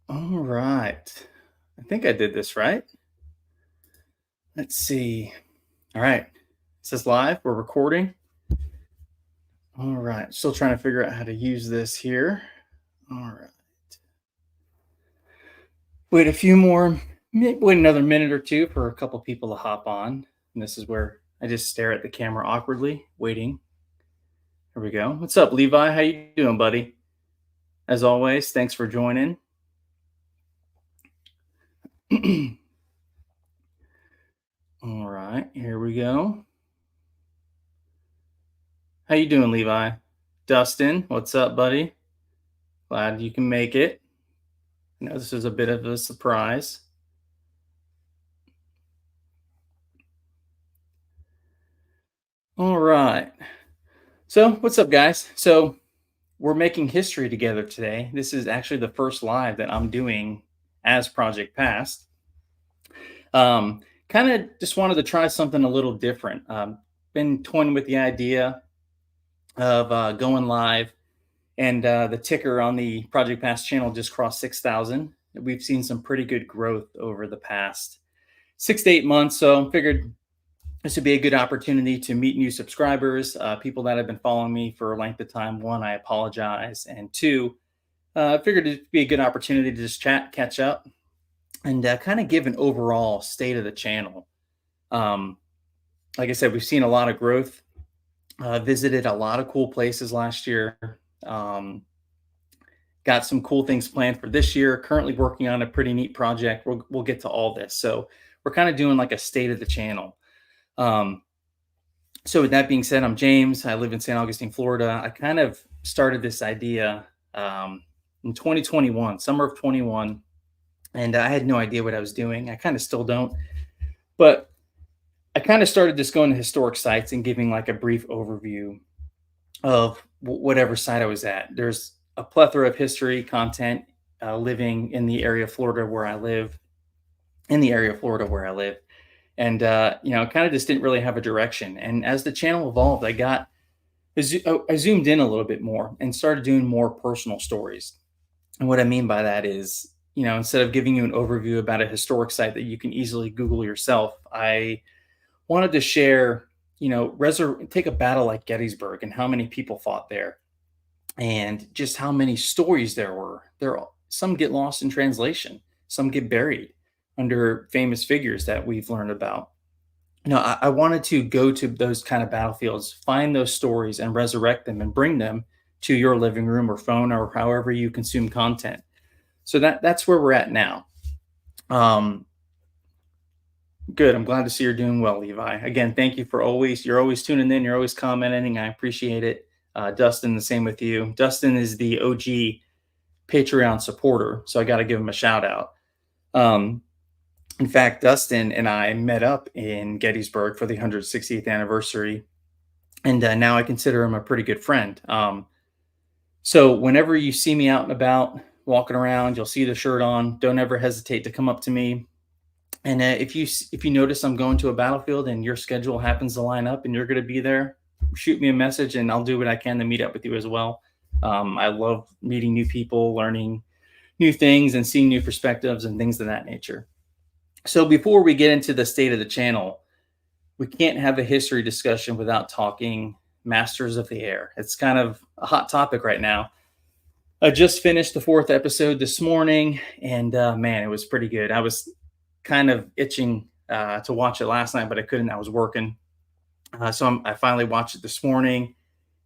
All right. I think I did this right. Let's see. All right. It says live. We're recording. All right. Still trying to figure out how to use this here. All right. Wait a few more. Wait another minute or two for a couple people to hop on. And this is where I just stare at the camera awkwardly, waiting. Here we go. What's up, Levi? How you doing, buddy? As always, thanks for joining. All right. Here we go. How you doing, Levi? Dustin, what's up, buddy? Glad you can make it. I know this is a bit of a surprise. All right. So, what's up, guys? So, we're making history together today. This is actually the first live that I'm doing as Project Past. Kind of just wanted to try something a little different. Been toying with the idea of going live, and the ticker on the Project Past channel just crossed 6,000. We've seen some pretty good growth over the past 6 to 8 months. So, I figured this would be a good opportunity to meet new subscribers, people that have been following me for a length of time. One, I apologize, and two, I figured it'd be a good opportunity to just chat, catch up, and kind of give an overall state of the channel. Um, like I said, we've seen a lot of growth. Visited a lot of cool places last year. Um, got some cool things planned for this year. Currently working on a pretty neat project. We'll get to all this. So we're kind of doing like a state of the channel. Um, So with that being said, I'm James. I live in St. Augustine, Florida. I kind of started this idea in 2021, summer of 21, and I had no idea what I was doing. I kind of still don't, but I kind of started just going to historic sites and giving like a brief overview of whatever site I was at. There's a plethora of history content living in the area of Florida where I live, in the area of Florida where I live. And kind of just didn't really have a direction. And as the channel evolved, I zoomed in a little bit more and started doing more personal stories. And what I mean by that is, instead of giving you an overview about a historic site that you can easily Google yourself, I wanted to share, take a battle like Gettysburg and how many people fought there, and just how many stories there were. Some get lost in translation, some get buried under famous figures that we've learned about. I wanted to go to those kind of battlefields, find those stories and resurrect them and bring them to your living room or phone or however you consume content. So that's where we're at now. Um, Good. I'm glad to see you're doing well, Levi. Again, thank you for you're always tuning in, you're always commenting. I appreciate it. Dustin, the same with you. Dustin is the OG Patreon supporter, so I got to give him a shout out. Um, in fact, Dustin and I met up in Gettysburg for the 160th anniversary, and now I consider him a pretty good friend. So whenever you see me out and about, walking around, you'll see the shirt on. Don't ever hesitate to come up to me. And if you notice I'm going to a battlefield and your schedule happens to line up and you're going to be there, shoot me a message and I'll do what I can to meet up with you as well. I love meeting new people, learning new things, and seeing new perspectives and things of that nature. So before we get into the state of the channel, we can't have a history discussion without talking Masters of the Air. It's kind of a hot topic right now. I just finished the fourth episode this morning, and man, it was pretty good. I was kind of itching to watch it last night, but I couldn't. I was working, I finally watched it this morning,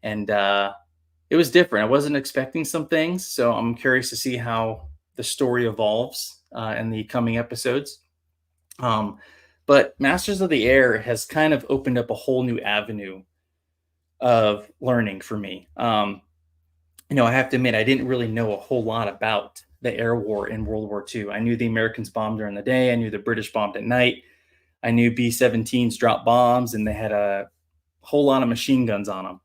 and it was different. I wasn't expecting some things, so I'm curious to see how the story evolves in the coming episodes. Um, but Masters of the Air has kind of opened up a whole new avenue of learning for me. I have to admit, I didn't really know a whole lot about the air war in World War II. I knew the Americans bombed during the day. I knew the British bombed at night. I knew B-17s dropped bombs and they had a whole lot of machine guns on them.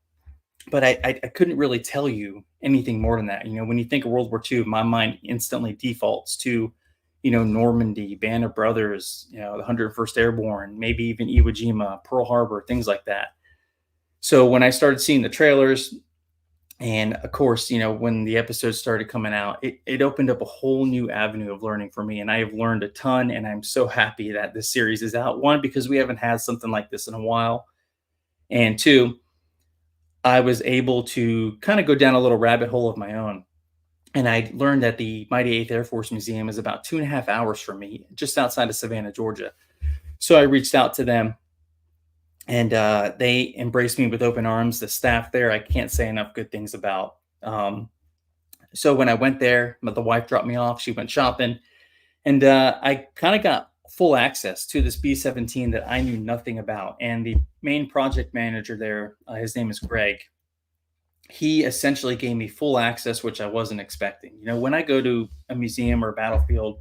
But I couldn't really tell you anything more than that. When you think of World War II, my mind instantly defaults to, Normandy, Band of Brothers, the 101st Airborne, maybe even Iwo Jima, Pearl Harbor, things like that. So when I started seeing the trailers, And of course, when the episodes started coming out, it opened up a whole new avenue of learning for me. And I have learned a ton. And I'm so happy that this series is out. One, because we haven't had something like this in a while. And two, I was able to kind of go down a little rabbit hole of my own. And I learned that the Mighty Eighth Air Force Museum is about 2.5 hours from me, just outside of Savannah, Georgia. So I reached out to them, and they embraced me with open arms. The staff there, I can't say enough good things about. So when I went there, the wife dropped me off. She went shopping, and I kind of got full access to this B-17 that I knew nothing about. And the main project manager there, his name is Greg. He essentially gave me full access, which I wasn't expecting. When I go to a museum or a battlefield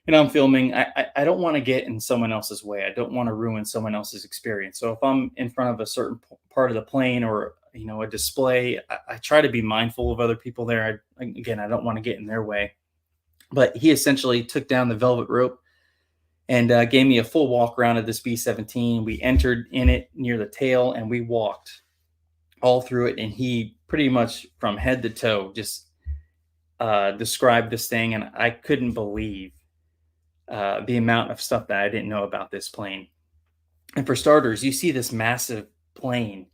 and I'm filming, I don't want to get in someone else's way. I don't want to ruin someone else's experience. So if I'm in front of a certain part of the plane or a display, I try to be mindful of other people there. Again, I don't want to get in their way. But he essentially took down the velvet rope and gave me a full walk around of this B-17. We entered in it near the tail and we walked all through it. And he pretty much from head to toe just described this thing. And I couldn't believe the amount of stuff that I didn't know about this plane. And for starters, you see this massive plane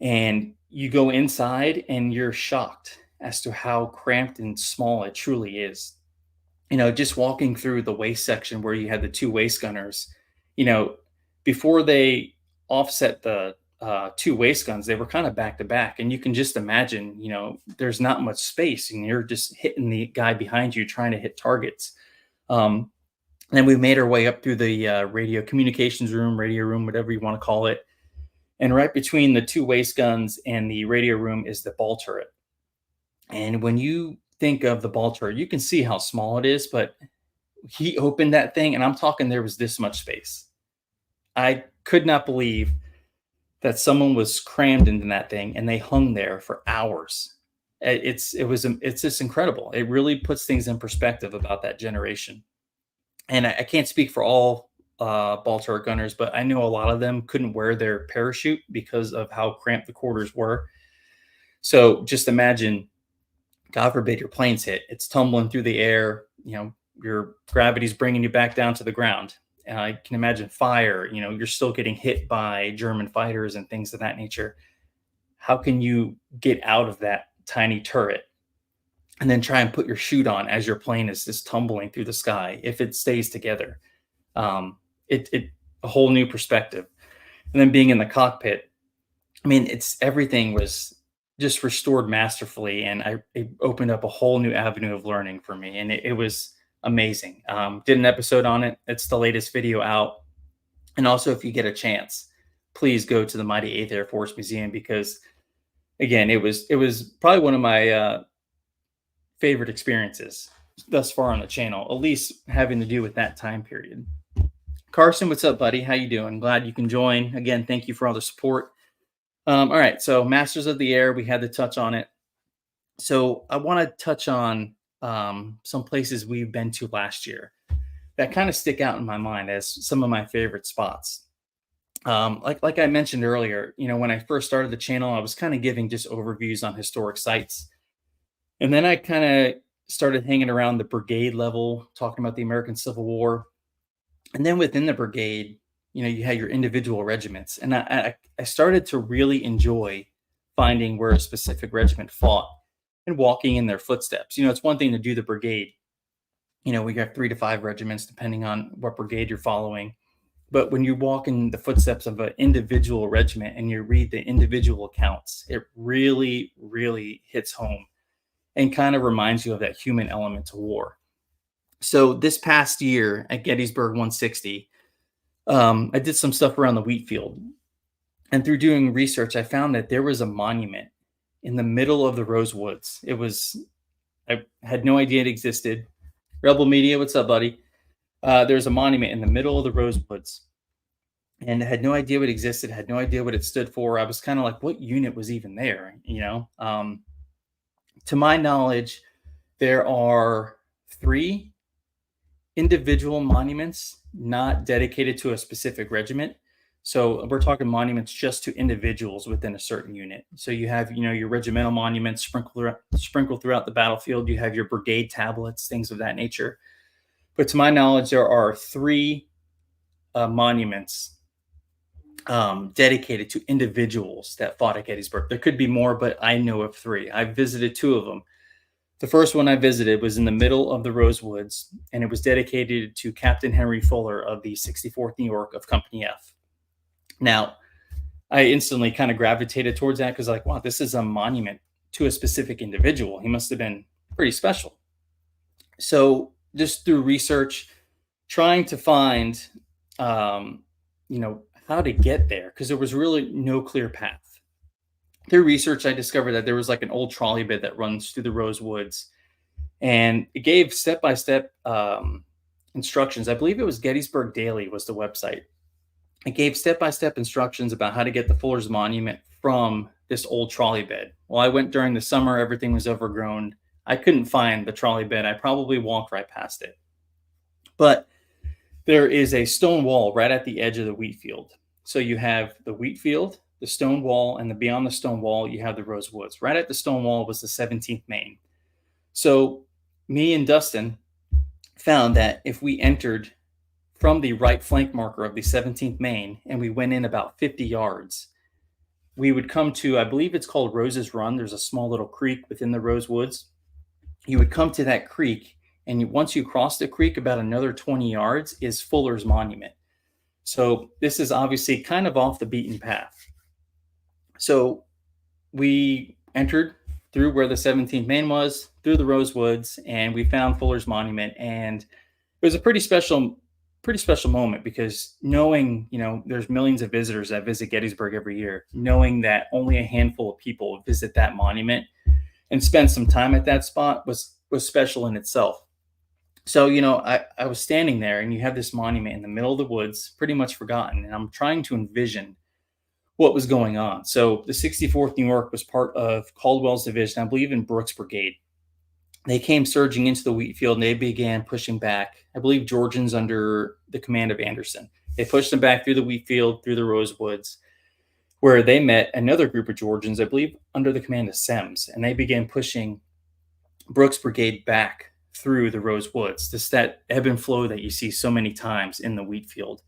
and you go inside and you're shocked as to how cramped and small it truly is. Just walking through the waist section where you had the two waist gunners, you know, before they offset the two waist guns, they were kind of back to back. And you can just imagine, there's not much space and you're just hitting the guy behind you trying to hit targets. Um, and we made our way up through the radio communications room, radio room, whatever you want to call it. And right between the two waist guns and the radio room is the ball turret. And when you think of the ball turret, you can see how small it is, but he opened that thing and I'm talking there was this much space. I could not believe that someone was crammed into that thing and they hung there for hours. It's just incredible. It really puts things in perspective about that generation. And I can't speak for all ball turret gunners, but I know a lot of them couldn't wear their parachute because of how cramped the quarters were. So just imagine, God forbid your plane's hit, it's tumbling through the air, your gravity's bringing you back down to the ground. I can imagine fire, you're still getting hit by German fighters and things of that nature. How can you get out of that tiny turret and then try and put your chute on as your plane is just tumbling through the sky if it stays together? It a whole new perspective. And then being in the cockpit, everything was just restored masterfully, and it opened up a whole new avenue of learning for me, and it was amazing. Did an episode on it. It's the latest video out. And also, if you get a chance, please go to the Mighty Eighth Air Force Museum because, again, it was probably one of my favorite experiences thus far on the channel, at least having to do with that time period. Carson, what's up, buddy? How you doing? Glad you can join. Again, thank you for all the support. All right, so Masters of the Air, we had to touch on it. So I want to touch on some places we've been to last year that kind of stick out in my mind as some of my favorite spots. Like I mentioned earlier, when I first started the channel, I was kind of giving just overviews on historic sites. And then I kind of started hanging around the brigade level, talking about the American Civil War. And then within the brigade, you had your individual regiments. And I started to really enjoy finding where a specific regiment fought and walking in their footsteps. It's one thing to do the brigade. We got 3 to 5 regiments, depending on what brigade you're following. But when you walk in the footsteps of an individual regiment and you read the individual accounts, it really, really hits home and kind of reminds you of that human element to war. So this past year at Gettysburg 160, I did some stuff around the wheat field. And through doing research, I found that there was a monument in the middle of the Rose Woods. I had no idea it existed. Rebel Media, what's up, buddy? There's a monument in the middle of the Rose Woods. And I had no idea what existed, had no idea what it stood for. I was kind of like, what unit was even there? To my knowledge, there are 3 individual monuments not dedicated to a specific regiment. So we're talking monuments just to individuals within a certain unit. So you have, your regimental monuments sprinkled throughout the battlefield. You have your brigade tablets, things of that nature. But to my knowledge, there are three monuments dedicated to individuals that fought at Gettysburg. There could be more, but I know of three. I visited two of them. The first one I visited was in the middle of the Rosewoods, and it was dedicated to Captain Henry Fuller of the 64th New York of Company F. Now, I instantly kind of gravitated towards that because, like, wow, this is a monument to a specific individual. He must have been pretty special. So, just through research, trying to find, how to get there, because there was really no clear path. Through research, I discovered that there was like an old trolley bed that runs through the Rosewoods, and it gave step-by-step instructions. I believe it was Gettysburg Daily was the website. It gave step-by-step instructions about how to get the Fuller's Monument from this old trolley bed. Well, I went during the summer, everything was overgrown. I couldn't find the trolley bed. I probably walked right past it. But there is a stone wall right at the edge of the wheat field. So you have the wheat field, the stone wall, and beyond the stone wall, you have the Rosewoods. Right at the stone wall was the 17th Maine. So me and Dustin found that if we entered from the right flank marker of the 17th Maine and we went in about 50 yards, we would come to, I believe it's called Rose's Run. There's a small little creek within the Rosewoods. You would come to that creek, and once you cross the creek about another 20 yards is Fuller's Monument. So this is obviously kind of off the beaten path. So we entered through where the 17th Maine was, through the Rosewoods, and we found Fuller's Monument. And it was a pretty special moment, because knowing, there's millions of visitors that visit Gettysburg every year, knowing that only a handful of people visit that monument and spend some time at that spot was special in itself. So, I was standing there, and you have this monument in the middle of the woods, pretty much forgotten, and I'm trying to envision what was going on. So the 64th New York was part of Caldwell's division, I believe in Brooks Brigade. They came surging into the wheat field, and they began pushing back. I believe Georgians under the command of Anderson. They pushed them back through the wheat field, through the Rosewoods, where they met another group of Georgians, I believe under the command of Semmes, and they began pushing Brooks Brigade back through the Rosewoods. This that ebb and flow that you see so many times in the wheat field.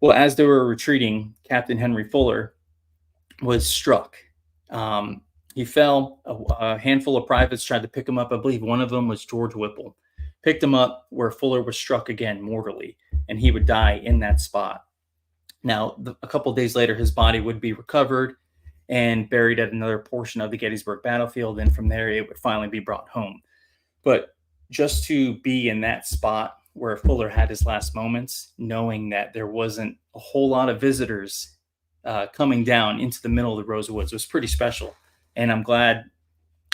Well, as they were retreating, Captain Henry Fuller was struck. He fell. A handful of privates tried to pick him up. I believe one of them was George Whipple. Picked him up where Fuller was struck again mortally, and he would die in that spot. Now, a couple of days later, his body would be recovered and buried at another portion of the Gettysburg battlefield, and from there, it would finally be brought home. But just to be in that spot where Fuller had his last moments, knowing that there wasn't a whole lot of visitors coming down into the middle of the Rosewoods, was pretty special. And I'm glad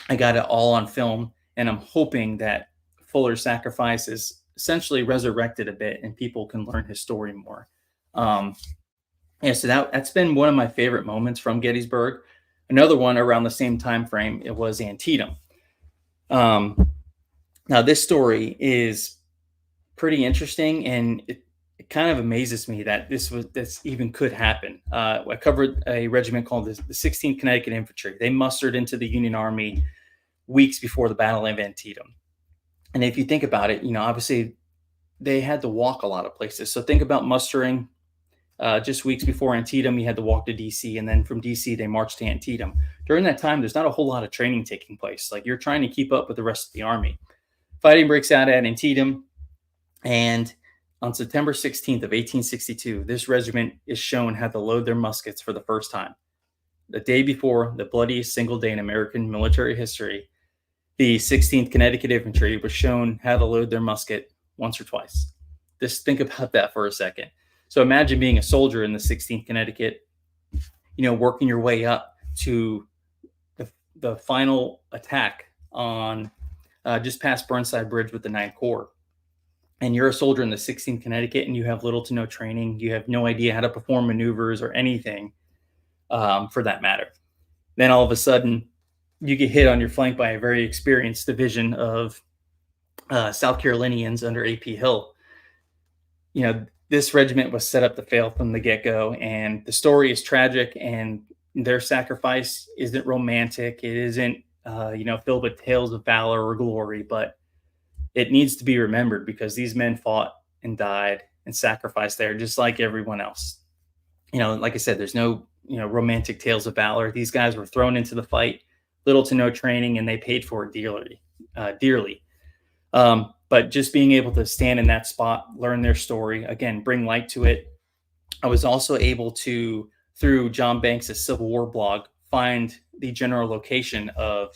I got it all on film, and I'm hoping that Fuller's sacrifice is essentially resurrected a bit and people can learn his story more. So that's been one of my favorite moments from Gettysburg. Another one around the same time frame, it was Antietam. Now, this story is pretty interesting, and it kind of amazes me that this even could happen. I covered a regiment called the 16th Connecticut Infantry. They mustered into the Union Army weeks before the Battle of Antietam. And if you think about it, obviously they had to walk a lot of places. So think about mustering just weeks before Antietam. You had to walk to D.C., and then from D.C. they marched to Antietam. During that time, there's not a whole lot of training taking place. Like, you're trying to keep up with the rest of the army. Fighting breaks out at Antietam, and on September 16th of 1862, this regiment is shown how to load their muskets for the first time. The day before, the bloodiest single day in American military history, the 16th Connecticut Infantry was shown how to load their musket once or twice. Just think about that for a second. So imagine being a soldier in the 16th Connecticut, working your way up to the final attack on just past Burnside Bridge with the 9th Corps. And you're a soldier in the 16th Connecticut, and you have little to no training. You have no idea how to perform maneuvers or anything for that matter. Then all of a sudden, you get hit on your flank by a very experienced division of South Carolinians under A.P. Hill. this regiment was set up to fail from the get-go, and the story is tragic, and their sacrifice isn't romantic. It isn't filled with tales of valor or glory, but it needs to be remembered because these men fought and died and sacrificed there just like everyone else. Like I said, there's no romantic tales of valor. These guys were thrown into the fight, little to no training, and they paid for it dearly. But just being able to stand in that spot, learn their story, again, bring light to it. I was also able to, through John Banks' Civil War blog, find the general location of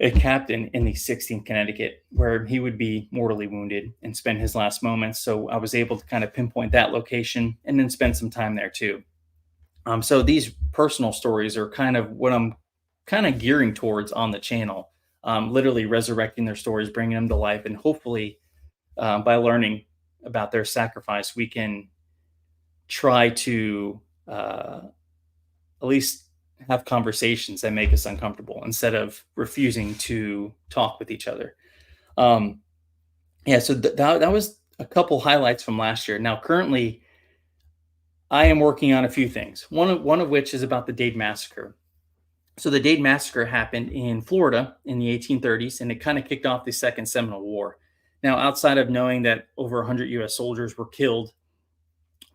a captain in the 16th Connecticut where he would be mortally wounded and spend his last moments. So I was able to kind of pinpoint that location and then spend some time there too. So these personal stories are kind of what I'm kind of gearing towards on the channel, literally resurrecting their stories, bringing them to life, and hopefully by learning about their sacrifice, we can try to at least have conversations that make us uncomfortable instead of refusing to talk with each other. So that was a couple highlights from last year. Now, currently, I am working on a few things. One of which is about the Dade Massacre. So the Dade Massacre happened in Florida in the 1830s, and it kind of kicked off the Second Seminole War. Now, outside of knowing that over 100 U.S. soldiers were killed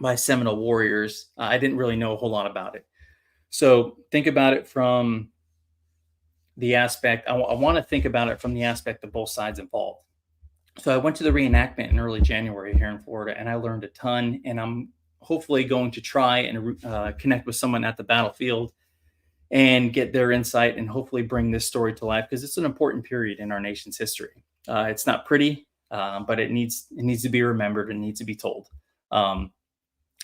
by Seminole warriors, I didn't really know a whole lot about it. So think about it from the aspect, I want to think about it from the aspect of both sides involved. So I went to the reenactment in early January here in Florida, and I learned a ton, and I'm hopefully going to try and connect with someone at the battlefield and get their insight and hopefully bring this story to life because it's an important period in our nation's history. It's not pretty, but it needs to be remembered and needs to be told.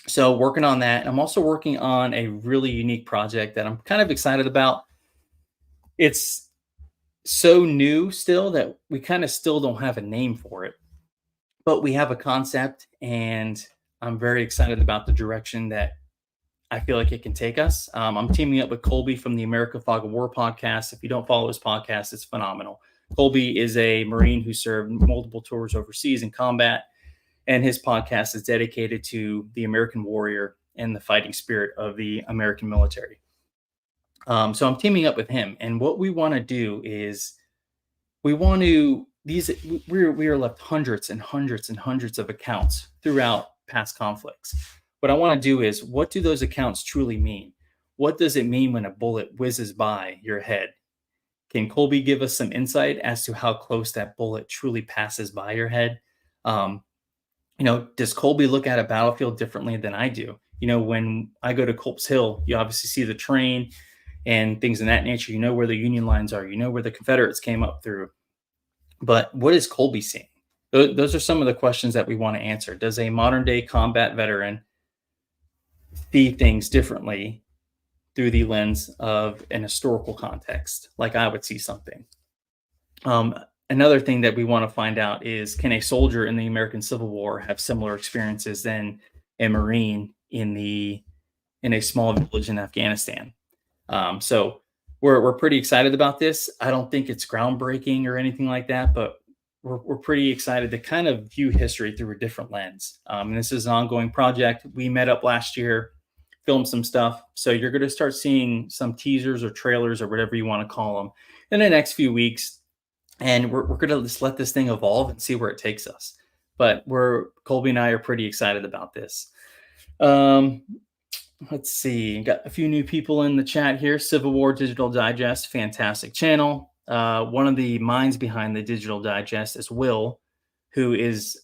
So working on that. I'm also working on a really unique project that I'm kind of excited about. It's so new still that we kind of still don't have a name for it, but we have a concept, and I'm very excited about the direction that I feel like it can take us. I'm teaming up with Colby from the America Fog of War podcast. If you don't follow his podcast, it's phenomenal. Colby is a Marine who served multiple tours overseas in combat, and his podcast is dedicated to the American warrior and the fighting spirit of the American military. So I'm teaming up with him, and what we want to do is we are left hundreds and hundreds and hundreds of accounts throughout past conflicts. What I want to do is, what do those accounts truly mean? What does it mean when a bullet whizzes by your head? Can Colby give us some insight as to how close that bullet truly passes by your head? Does Colby look at a battlefield differently than I do? When I go to Culp's Hill, you obviously see the train and things of that nature. You know where the Union lines are. You know where the Confederates came up through. But what is Colby seeing? Those are some of the questions that we want to answer. Does a modern day combat veteran see things differently through the lens of an historical context, like I would see something? Another thing that we want to find out is, can a soldier in the American Civil War have similar experiences than a Marine in a small village in Afghanistan? So we're pretty excited about this. I don't think it's groundbreaking or anything like that, but we're pretty excited to kind of view history through a different lens. And this is an ongoing project. We met up last year, filmed some stuff. So you're going to start seeing some teasers or trailers or whatever you want to call them in the next few weeks. And we're going to just let this thing evolve and see where it takes us. But Colby and I are pretty excited about this. Let's see. Got a few new people in the chat here. Civil War Digital Digest, fantastic channel. One of the minds behind the Digital Digest is Will, who is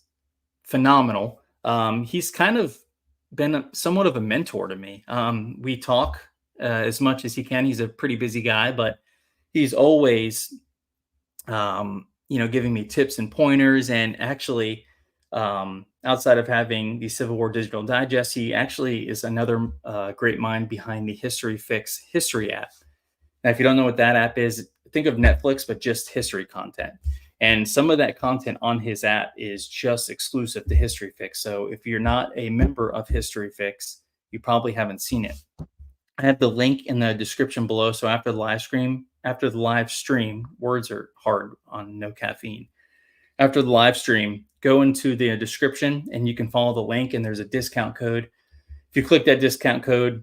phenomenal. He's kind of been somewhat of a mentor to me. We talk as much as he can. He's a pretty busy guy, but he's always, giving me tips and pointers. And actually, outside of having the Civil War Digital Digest, he actually is another great mind behind the History Fix History app. Now, if you don't know what that app is, think of Netflix, but just history content. And some of that content on his app is just exclusive to History Fix. So if you're not a member of History Fix, you probably haven't seen it. I have the link in the description below. So after the live stream, words are hard on no caffeine. after the live stream, go into the description and you can follow the link, and there's a discount code. If you click that discount code,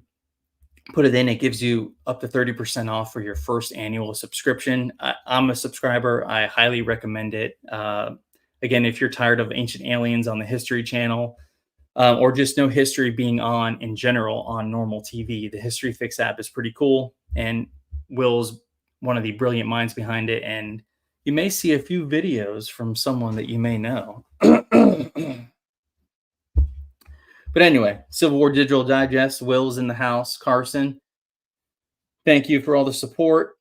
put it in, it gives you up to 30% off for your first annual subscription. I'm a subscriber. I highly recommend it. Again, if you're tired of Ancient Aliens on the History Channel, or just no history being on in general on normal TV, the History Fix app is pretty cool. And Will's one of the brilliant minds behind it. And you may see a few videos from someone that you may know. But anyway, Civil War Digital Digest, Will's in the house. Carson, thank you for all the support.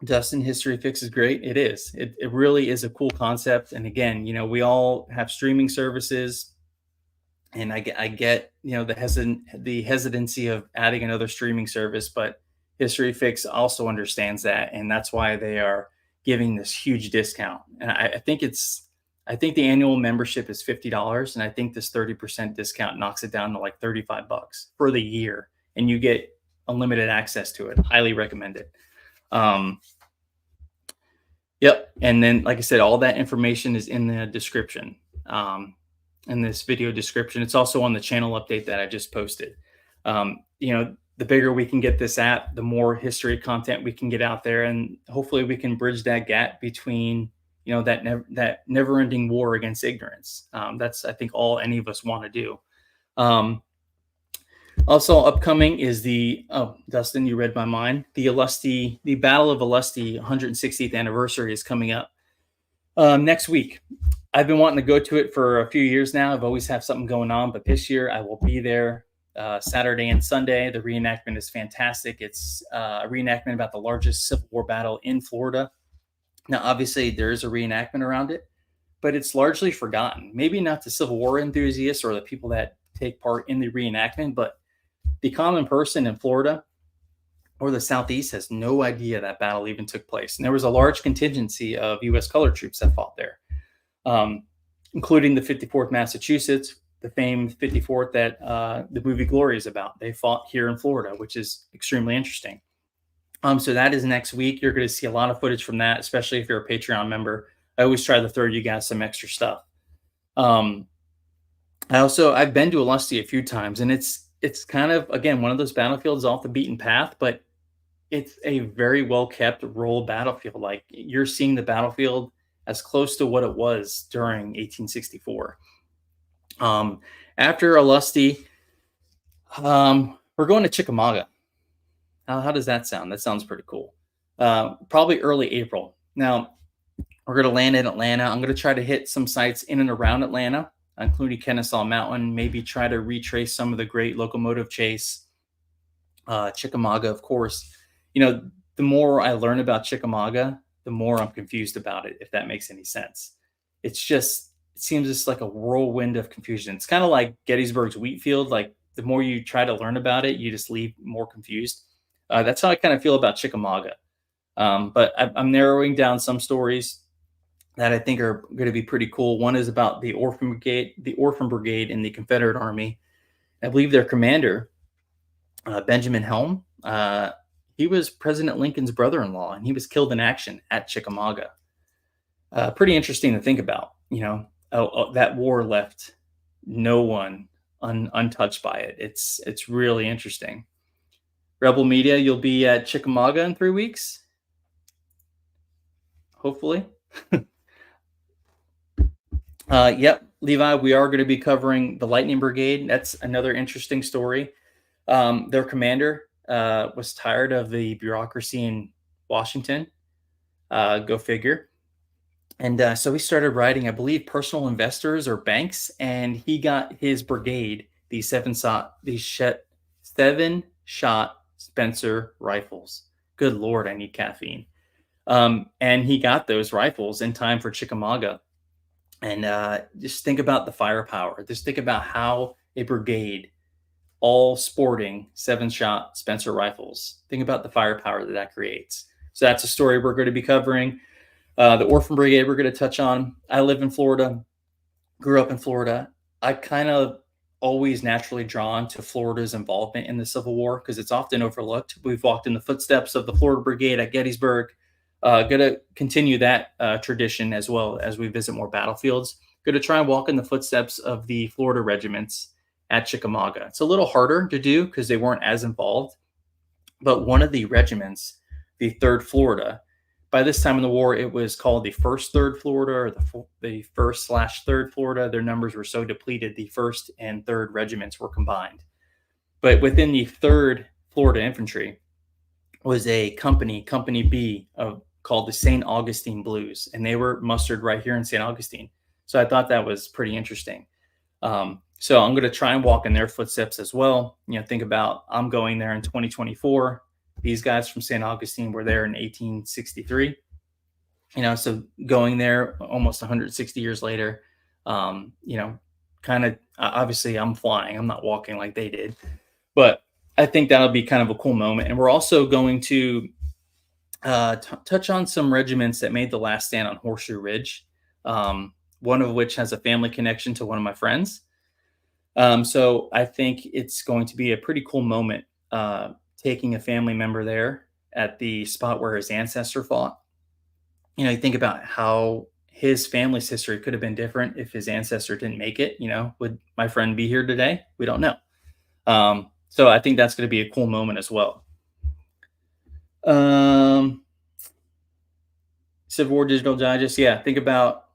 Dustin, History Fix is great. It is. It really is a cool concept. And again, we all have streaming services, and I get the hesitancy of adding another streaming service, but History Fix also understands that, and that's why they are giving this huge discount. And I think the annual membership is $50, and I think this 30% discount knocks it down to like $35 for the year, and you get unlimited access to it. Highly recommend it. Yep. And then, like I said, all that information is in the description, in this video description. It's also on the channel update that I just posted. The bigger we can get this app, the more history content we can get out there, and hopefully we can bridge that gap between that never-ending war against ignorance. That's, I think, all any of us want to do. Also upcoming is Dustin, you read my mind. The Battle of Ulisti 160th anniversary is coming up next week. I've been wanting to go to it for a few years now. I've always had something going on, but this year I will be there Saturday and Sunday. The reenactment is fantastic. It's a reenactment about the largest Civil War battle in Florida. Now, obviously, there is a reenactment around it, but it's largely forgotten. Maybe not the Civil War enthusiasts or the people that take part in the reenactment, but the common person in Florida or the Southeast has no idea that battle even took place. And there was a large contingency of U.S. colored troops that fought there, including the 54th Massachusetts, the famed 54th that the movie Glory is about. They fought here in Florida, which is extremely interesting. So that is next week. You're going to see a lot of footage from that, especially if you're a Patreon member. I always try to throw you guys some extra stuff. I've been to Ulisti a few times, and it's kind of, again, one of those battlefields off the beaten path, but it's a very well kept rural battlefield. Like, you're seeing the battlefield as close to what it was during 1864. After Ulisti, we're going to Chickamauga. How does that sound? That sounds pretty cool. Probably early April. Now, we're going to land in Atlanta. I'm going to try to hit some sites in and around Atlanta, including Kennesaw Mountain, maybe try to retrace some of the great locomotive chase. Chickamauga, of course. The more I learn about Chickamauga, the more I'm confused about it, if that makes any sense. It seems just like a whirlwind of confusion. It's kind of like Gettysburg's wheat field. Like, the more you try to learn about it, you just leave more confused. That's how I kind of feel about Chickamauga. But I'm narrowing down some stories that I think are going to be pretty cool. One is about the Orphan Brigade in the Confederate Army. I believe their commander, Benjamin Helm, he was President Lincoln's brother-in-law, and he was killed in action at Chickamauga. Pretty interesting to think about. That war left no one untouched by it. It's really interesting. Rebel Media, you'll be at Chickamauga in 3 weeks, hopefully. Yep, Levi, we are going to be covering the Lightning Brigade. That's another interesting story. Their commander was tired of the bureaucracy in Washington. Go figure. And so he started writing, I believe, personal investors or banks, and he got his brigade these seven-shot Spencer rifles. Good Lord, I need caffeine. And he got those rifles in time for Chickamauga. And just think about the firepower. Just think about how a brigade, all sporting 7-shot Spencer rifles, think about the firepower that creates. So that's a story we're going to be covering. The Orphan Brigade we're going to touch on. I live in Florida, grew up in Florida. I kind of always naturally drawn to Florida's involvement in the Civil War because it's often overlooked. We've walked in the footsteps of the Florida Brigade at Gettysburg. Going to continue that tradition as well as we visit more battlefields. Going to try and walk in the footsteps of the Florida regiments at Chickamauga. It's a little harder to do because they weren't as involved, but one of the regiments, the Third Florida, by this time in the war, it was called the First Third Florida or the First slash Third Florida. Their numbers were so depleted, the First and Third regiments were combined. But within the Third Florida Infantry was a company, Company B, called the St. Augustine Blues, and they were mustered right here in St. Augustine. So I thought that was pretty interesting. So I'm going to try and walk in their footsteps as well. Think about I'm going there in 2024. These guys from St. Augustine were there in 1863. So going there almost 160 years later, kind of obviously I'm flying. I'm not walking like they did, but I think that'll be kind of a cool moment. And we're also going to touch on some regiments that made the last stand on Horseshoe Ridge, one of which has a family connection to one of my friends. So I think it's going to be a pretty cool moment taking a family member there at the spot where his ancestor fought. You think about how his family's history could have been different if his ancestor didn't make it. Would my friend be here today? We don't know. So I think that's going to be a cool moment as well. Civil War Digital Digest. Yeah, think about,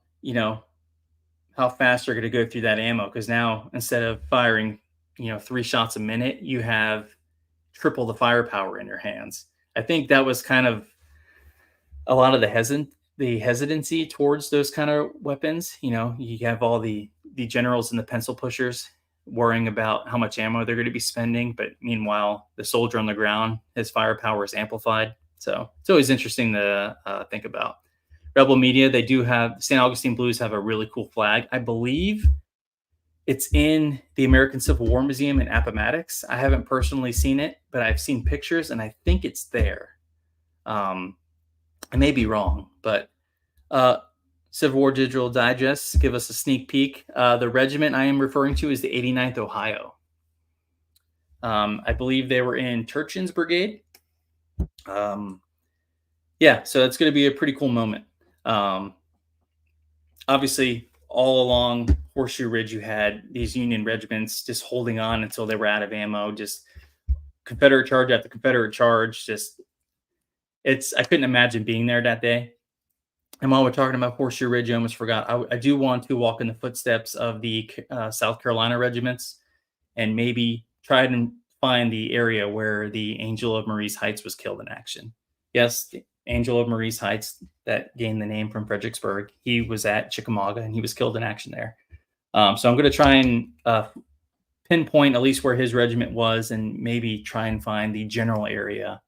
how fast you're going to go through that ammo, because now instead of firing, 3 shots a minute, you have triple the firepower in your hands. I think that was kind of a lot of the hesitancy towards those kind of weapons. You have all the generals and the pencil pushers worrying about how much ammo they're going to be spending, but meanwhile, the soldier on the ground, his firepower is amplified. So it's always interesting to think about. Rebel Media, they do have St. Augustine Blues have a really cool flag. I believe it's in the American Civil War Museum in Appomattox. I haven't personally seen it, but I've seen pictures and I think it's there. I may be wrong, but Civil War Digital Digest give us a sneak peek. The regiment I am referring to is the 89th Ohio. I believe they were in Turchin's Brigade. Yeah, so it's going to be a pretty cool moment. Obviously, all along Horseshoe Ridge, you had these Union regiments just holding on until they were out of ammo. Just Confederate charge after Confederate charge. I couldn't imagine being there that day. And while we're talking about Horseshoe Ridge, I almost forgot. I do want to walk in the footsteps of the South Carolina regiments and maybe try and find the area where the Angel of Marie's Heights was killed in action. Yes, the Angel of Marie's Heights that gained the name from Fredericksburg. He was at Chickamauga and he was killed in action there. So I'm going to try and pinpoint at least where his regiment was and maybe try and find the general area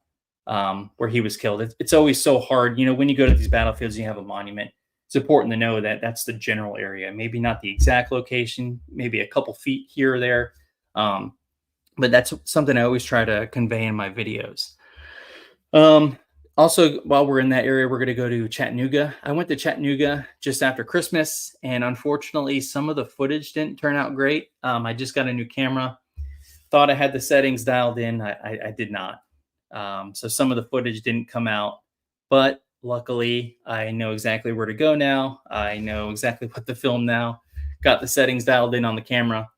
where he was killed. It's always so hard. When you go to these battlefields and you have a monument, it's important to know that that's the general area, maybe not the exact location, maybe a couple feet here or there. But that's something I always try to convey in my videos. Also, while we're in that area, we're going to go to Chattanooga. I went to Chattanooga just after Christmas, and unfortunately, some of the footage didn't turn out great. I just got a new camera. Thought I had the settings dialed in. I did not. So some of the footage didn't come out, but luckily I know exactly where to go now. I know exactly what to film now. Got the settings dialed in on the camera.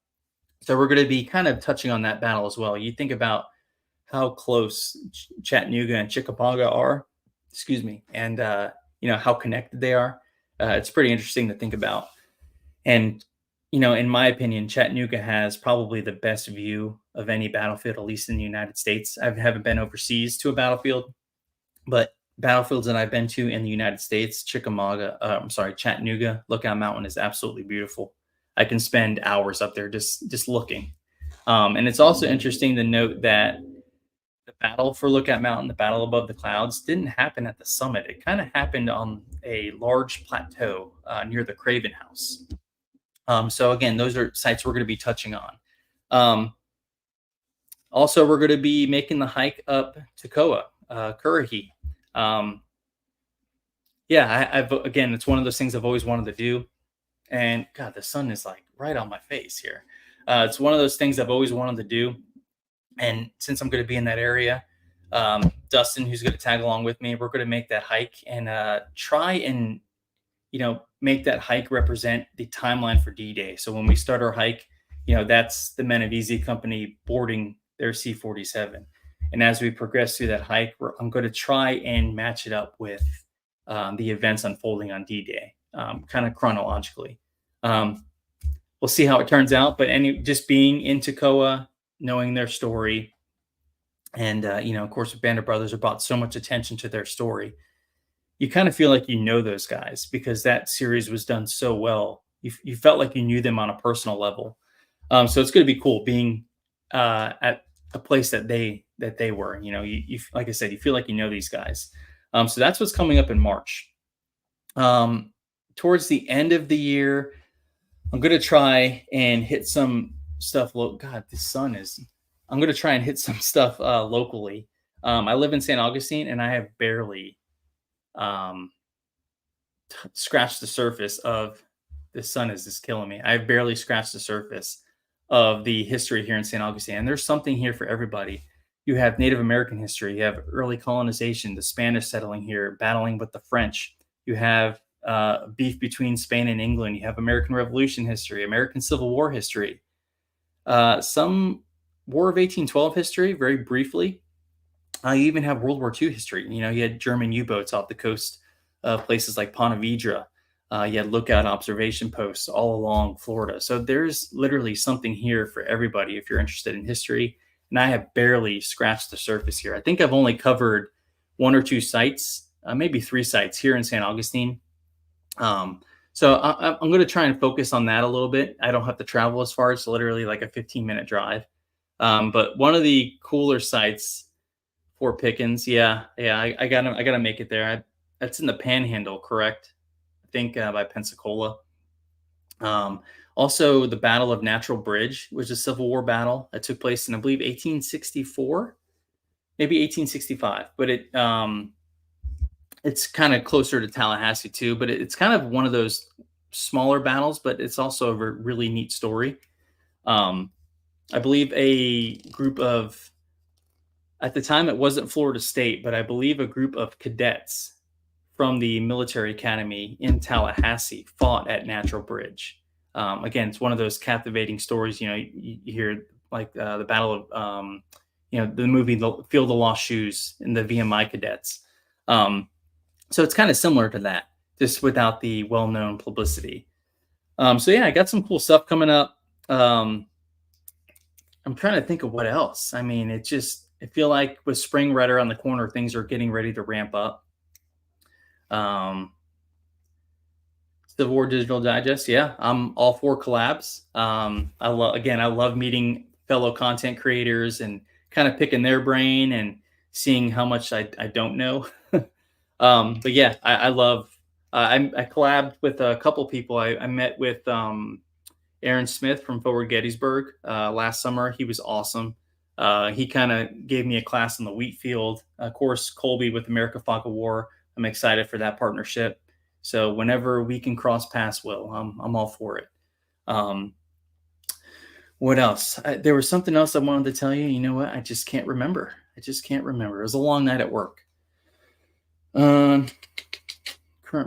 So we're going to be kind of touching on that battle as well. You think about how close Chattanooga and Chickamauga are, and how connected they are. It's pretty interesting to think about. And in my opinion, Chattanooga has probably the best view of any battlefield, at least in the United States. I haven't been overseas to a battlefield, but battlefields that I've been to in the United States, Chattanooga Lookout Mountain is absolutely beautiful. I can spend hours up there just looking. And it's also interesting to note that the battle for Lookout Mountain, the battle above the clouds, didn't happen at the summit. It kind of happened on a large plateau near the Craven House. So again, those are sites we're going to be touching on. Also, we're going to be making the hike up Toccoa, Currahee. Again, it's one of those things I've always wanted to do. And God, the sun is like right on my face here. It's one of those things I've always wanted to do. And since I'm going to be in that area, Dustin, who's going to tag along with me. We're going to make that hike and try and make that hike represent the timeline for D-Day. So when we start our hike, that's the Men of Easy Company boarding their C-47. And as we progress through that hike, I'm going to try and match it up with the events unfolding on D-Day, kind of chronologically. We'll see how it turns out. But just being in Toccoa, knowing their story, and of course, Band of Brothers have brought so much attention to their story. You kind of feel like those guys because that series was done so well. You felt like you knew them on a personal level. So it's going to be cool being at a place that they were. You like I said, you feel like these guys. So that's what's coming up in March. Towards the end of the year, I'm going to try and hit some stuff. God, the sun is. I'm going to try and hit some stuff locally. I live in St. Augustine, and I have barely scratched the surface of. The sun is just killing me. I've barely scratched the surface of the history here in St. Augustine, and there's something here for everybody. You have Native American history. You have early colonization, the Spanish settling here, battling with the French. You have beef between Spain and England. You have American Revolution history, American Civil War history, some War of 1812 history, very briefly. You even have World War II history. You had German U-boats off the coast of places like Ponte Vedra. You had lookout observation posts all along Florida. So there's literally something here for everybody if you're interested in history. And I have barely scratched the surface here. I think I've only covered 1 or 2 sites, maybe 3 sites here in St. Augustine. So I'm going to try and focus on that a little bit. I don't have to travel as far. It's literally like a 15-minute drive. But one of the cooler sites, Fort Pickens. I gotta make it there. That's in the Panhandle, correct? I think by Pensacola. Also, the Battle of Natural Bridge was a Civil War battle that took place in, I believe, 1864, maybe 1865. But it's kind of closer to Tallahassee too. But it's kind of one of those smaller battles, but it's also a really neat story. I believe a group of, at the time it wasn't Florida State, but I believe a group of cadets from the military academy in Tallahassee fought at Natural Bridge. Again, it's one of those captivating stories. You hear like the Battle of, the movie The Field of Lost Shoes and the VMI cadets. So it's kind of similar to that, just without the well-known publicity. So yeah, I got some cool stuff coming up. I'm trying to think of what else. I mean, I feel like with spring right around the corner, things are getting ready to ramp up. Civil War Digital Digest. Yeah, I'm all for collabs. I love meeting fellow content creators and kind of picking their brain and seeing how much I don't know. But yeah, I love, I collabed with a couple people. I met with Aaron Smith from Forward Gettysburg last summer. He was awesome. He kind of gave me a class in the wheat field. Of course, Colby with America Fought the War. I'm excited for that partnership. So whenever we can cross paths, Will, I'm all for it. What else? There was something else I wanted to tell you. You know what? I just can't remember. It was a long night at work. Current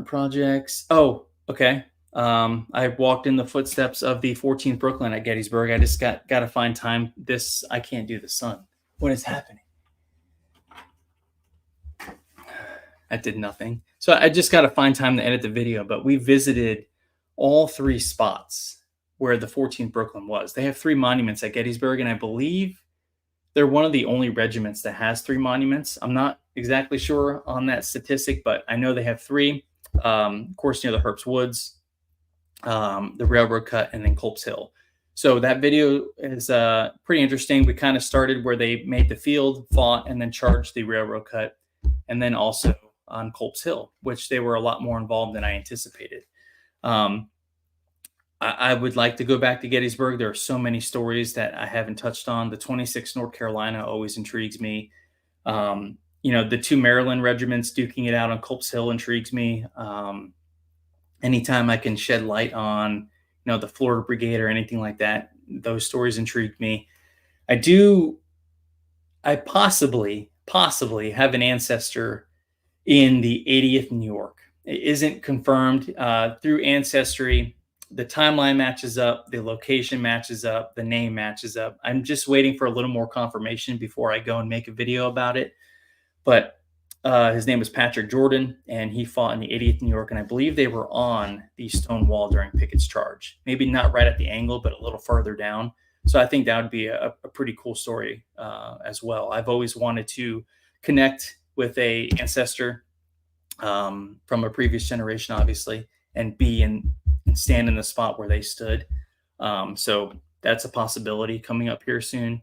projects. Oh, okay. I walked in the footsteps of the 14th Brooklyn at Gettysburg. I just got to find time. I can't do the sun. What is happening? I did nothing. So I just got to find time to edit the video, but we visited all 3 spots where the 14th Brooklyn was. They have 3 monuments at Gettysburg, and I believe they're one of the only regiments that has 3 monuments. I'm not exactly sure on that statistic, but I know they have 3. Of course, near the Herbst Woods, the railroad cut, and then Culp's Hill. So that video is pretty interesting. We kind of started where they made the field, fought, and then charged the railroad cut, and then also on Culp's Hill, which they were a lot more involved than I anticipated. I would like to go back to Gettysburg. There are so many stories that I haven't touched on. The 26th North Carolina always intrigues me. The 2 Maryland regiments duking it out on Culp's Hill intrigues me. Anytime I can shed light on, the Florida Brigade or anything like that, those stories intrigue me. I possibly possibly have an ancestor in the 80th New York. It isn't confirmed through Ancestry. The timeline matches up, the location matches up, the name matches up. I'm just waiting for a little more confirmation before I go and make a video about it. But his name was Patrick Jordan, and he fought in the 80th New York, and I believe they were on the stone wall during Pickett's charge. Maybe not right at the angle, but a little further down. So I think that would be a pretty cool story as well. I've always wanted to connect with a ancestor from a previous generation, obviously, and be and stand in the spot where they stood. So that's a possibility coming up here soon.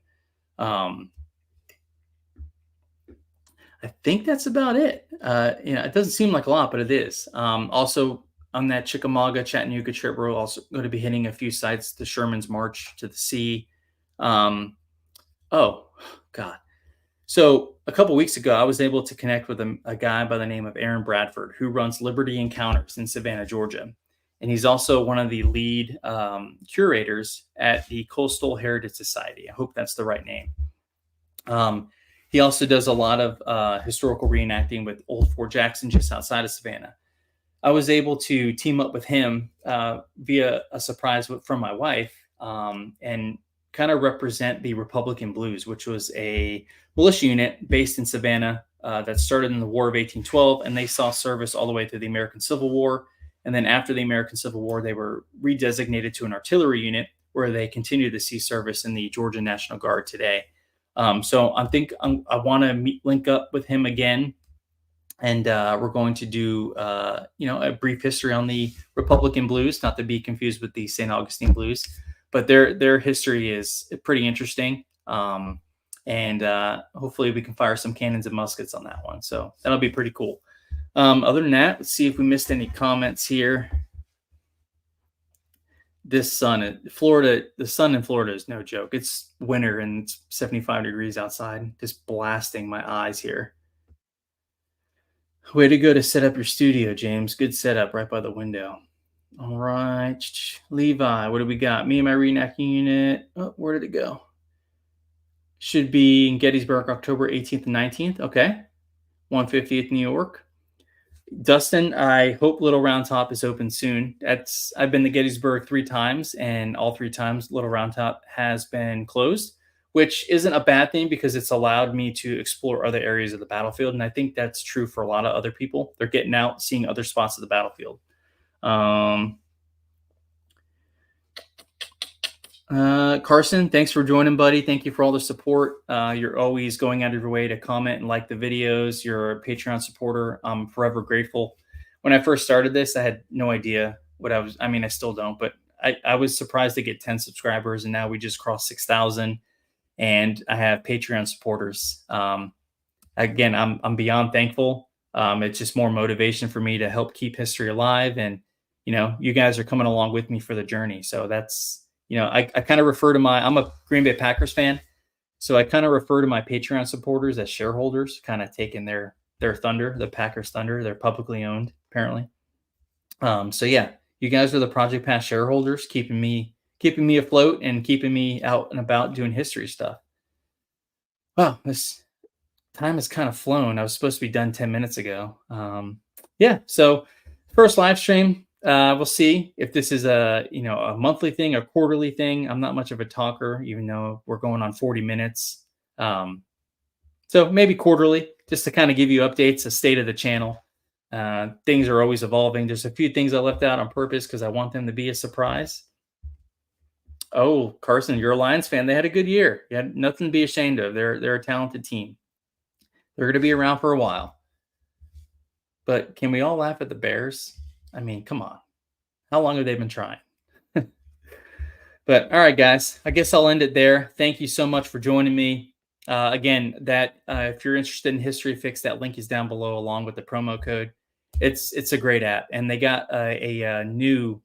I think that's about it. It doesn't seem like a lot, but it is. Also, on that Chickamauga, Chattanooga trip, we're also going to be hitting a few sites, the Sherman's March to the Sea. Oh, God. So a couple weeks ago, I was able to connect with a guy by the name of Aaron Bradford, who runs Liberty Encounters in Savannah, Georgia. And he's also one of the lead curators at the Coastal Heritage Society. I hope that's the right name. He also does a lot of historical reenacting with Old Fort Jackson just outside of Savannah. I was able to team up with him via a surprise from my wife and kind of represent the Republican Blues, which was a militia unit based in Savannah that started in the War of 1812, and they saw service all the way through the American Civil War. And then after the American Civil War, they were redesignated to an artillery unit where they continue to see service in the Georgia National Guard today. So I want to link up with him again, and we're going to do a brief history on the Republican Blues, not to be confused with the St. Augustine Blues, but their history is pretty interesting. And hopefully we can fire some cannons and muskets on that one. So that'll be pretty cool. Other than that, let's see if we missed any comments here. This sun in Florida, the sun in Florida is no joke. It's winter and it's 75 degrees outside, just blasting my eyes here. Way to go to set up your studio, James. Good setup right by the window. All right. Levi, what do we got? Me and my reenacting unit. Oh, where did it go? Should be in Gettysburg, October 18th and 19th. Okay. 150th New York. Dustin, I hope Little Round Top is open soon. I've been to Gettysburg 3 times, and all 3 times Little Round Top has been closed, which isn't a bad thing because it's allowed me to explore other areas of the battlefield. And I think that's true for a lot of other people. They're getting out, seeing other spots of the battlefield. Carson, thanks for joining, buddy. Thank you for all the support. You're always going out of your way to comment and like the videos. You're a Patreon supporter. I'm forever grateful. When I first started this, I had no idea what I still don't, but I was surprised to get 10 subscribers, and now we just crossed 6,000, and I have Patreon supporters. Again, I'm beyond thankful. It's just more motivation for me to help keep history alive. And, you guys are coming along with me for the journey. So that's, I kind of refer to I'm a Green Bay Packers fan. So I kind of refer to my Patreon supporters as shareholders, kind of taking their thunder, the Packers thunder. They're publicly owned, apparently. So yeah, you guys are the Project Pass shareholders, keeping me afloat and keeping me out and about doing history stuff. Wow, this time has kind of flown. I was supposed to be done 10 minutes ago. Yeah, so first live stream. We'll see if this is a monthly thing, a quarterly thing. I'm not much of a talker, even though we're going on 40 minutes. So maybe quarterly, just to kind of give you updates, a state of the channel. Things are always evolving. There's a few things I left out on purpose because I want them to be a surprise. Oh, Carson, you're a Lions fan. They had a good year. You had nothing to be ashamed of. They're a talented team. They're going to be around for a while. But can we all laugh at the Bears? I mean, come on. How long have they been trying? But all right, guys, I guess I'll end it there. Thank you so much for joining me. Again, if you're interested in History Fix, that link is down below along with the promo code. It's a great app, and they got a new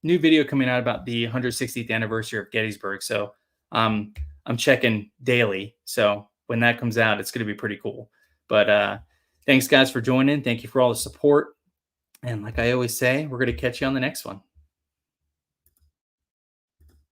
video coming out about the 160th anniversary of Gettysburg. So I'm checking daily. So when that comes out, it's going to be pretty cool. But thanks, guys, for joining. Thank you for all the support. And like I always say, we're going to catch you on the next one.